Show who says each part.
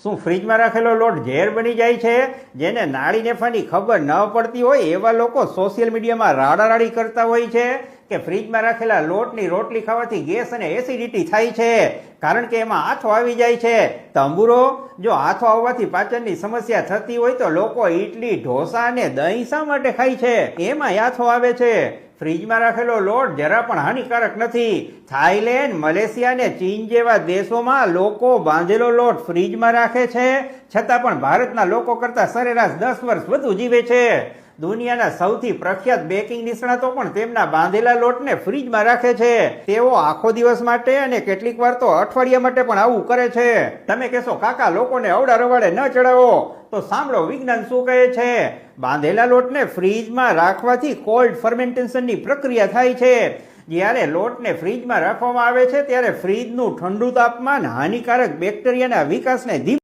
Speaker 1: શું ફ્રીજમાં રાખેલો લોટ ઝેર બની જાય છે? જેને નાળી નેફાની ખબર ન પડતી હોય એવા લોકો સોશિયલ મીડિયામાં રાડારાડી કરતા હોય છે કે ફ્રીજમાં રાખેલા લોટની રોટલી ખાવાથી ગેસ અને એસિડિટી થાય છે, કારણ કે એમાં આથો આવી જાય છે. તંબુરો, જો આથો આવવાથી પાચનની સમસ્યા થતી હોય તો લોકો ઇડલી, ઢોસા અને દહીં શા માટે ખાય છે? એમાં આથો આવે છે. ફ્રીજમાં રાખેલો લોટ જરા પણ હાનિકારક નથી. થાઈલેન્ડ, મલેશિયા અને ચીન જેવા દેશોમાં લોકો બાંધેલો લોટ ફ્રીજમાં રાખે છે, છતાં પણ ભારતના લોકો કરતા સરેરાશ 10 વર્ષ વધુ જીવે છે. દુનિયાના સૌથી પ્રખ્યાત બેકિંગ નિષ્ણાતો પણ તેમના બાંધેલા લોટને ફ્રીજમાં રાખે છે. તેઓ આખો દિવસ માટે અને કેટલીક વાર તો અઠવાડિયા માટે પણ આવું કરે છે. તમે કહેશો, કાકા લોકોને અવડા રવાડે ન ચડાવો, તો સાંભળો વિજ્ઞાન શું કહે છે. બાંધેલા લોટને ફ્રીજમાં રાખવાથી કોલ્ડ ફર્મેન્ટેશનની પ્રક્રિયા થાય છે. જ્યારે લોટને ફ્રીજમાં રાખવામાં આવે છે ત્યારે ફ્રીજનું ઠંડુ તાપમાન હાનિકારક બેક્ટેરિયાના વિકાસને ધીમું